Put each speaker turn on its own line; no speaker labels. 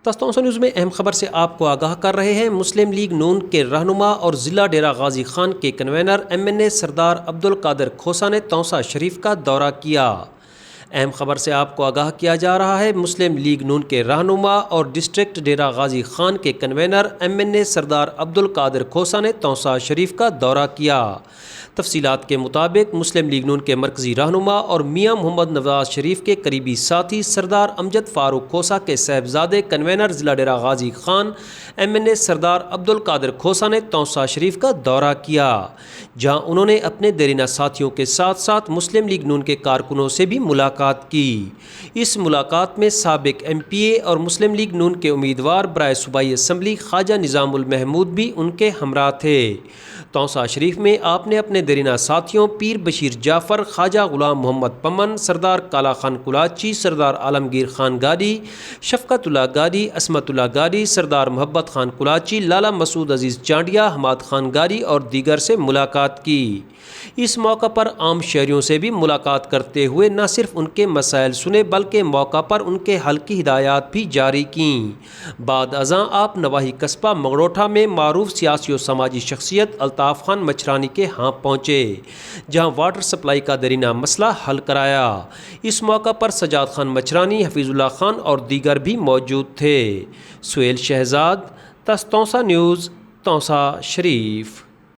تستونسا news میں اہم خبر سے آپ کو آگاہ کر رہے ہیں۔ مسلم لیگ نون کے رہنما اور ضلع ڈیرہ غازی خان کے کنوینر MNA سردار عبدالقادر کھوسا نے تونسا شریف کا دورہ کیا۔ اہم خبر سے آپ کو آگاہ کیا جا رہا ہے۔ مسلم لیگ نون کے رہنما اور ڈسٹرکٹ ڈیرہ غازی خان کے کنوینر MNA سردار عبدالقادر کھوسا نے تونسا شریف کا دورہ کیا۔ تفصیلات کے مطابق مسلم لیگ نون کے مرکزی رہنما اور میاں محمد نواز شریف کے قریبی ساتھی سردار امجد فاروق کھوسا کے صاحبزادے کنوینر ضلع ڈیرہ غازی خان MNA سردار عبدالقادر کھوسا نے تونسا شریف کا دورہ کیا، جہاں انہوں نے اپنے دیرینہ ساتھیوں کے ساتھ ساتھ مسلم لیگ نون کے کارکنوں سے بھی ملاقات کی۔ اس ملاقات میں سابق MPA اور مسلم لیگ نون کے امیدوار برائے صوبائی اسمبلی خواجہ نظام المحمود بھی ان کے ہمراہ تھے۔ تونسا شریف میں آپ نے اپنے دیرینہ ساتھیوں پیر بشیر جعفر، خواجہ غلام محمد پمن، سردار کالا خان کلاچی، سردار عالمگیر خان گاڑی، شفقت اللہ گاڑی، عصمت اللہ گاڑی، سردار محبت خان کلاچی، لالا مسعود عزیز چانڈیا، حماد خان گاڑی اور دیگر سے ملاقات کی۔ اس موقع پر عام شہریوں سے بھی ملاقات کرتے ہوئے نہ صرف ان کے مسائل سنے بلکہ موقع پر ان کے حل کی ہدایات بھی جاری کیں۔ بعد ازاں آپ نواحی قصبہ مغروٹھا میں معروف سیاسی و سماجی شخصیت الطاف خان مچرانی کے ہاں پہنچے، جہاں واٹر سپلائی کا درینہ مسئلہ حل کرایا۔ اس موقع پر سجاد خان مچرانی، حفیظ اللہ خان اور دیگر بھی موجود تھے۔ سہیل شہزاد، تستونسا نیوز، تونسا شریف۔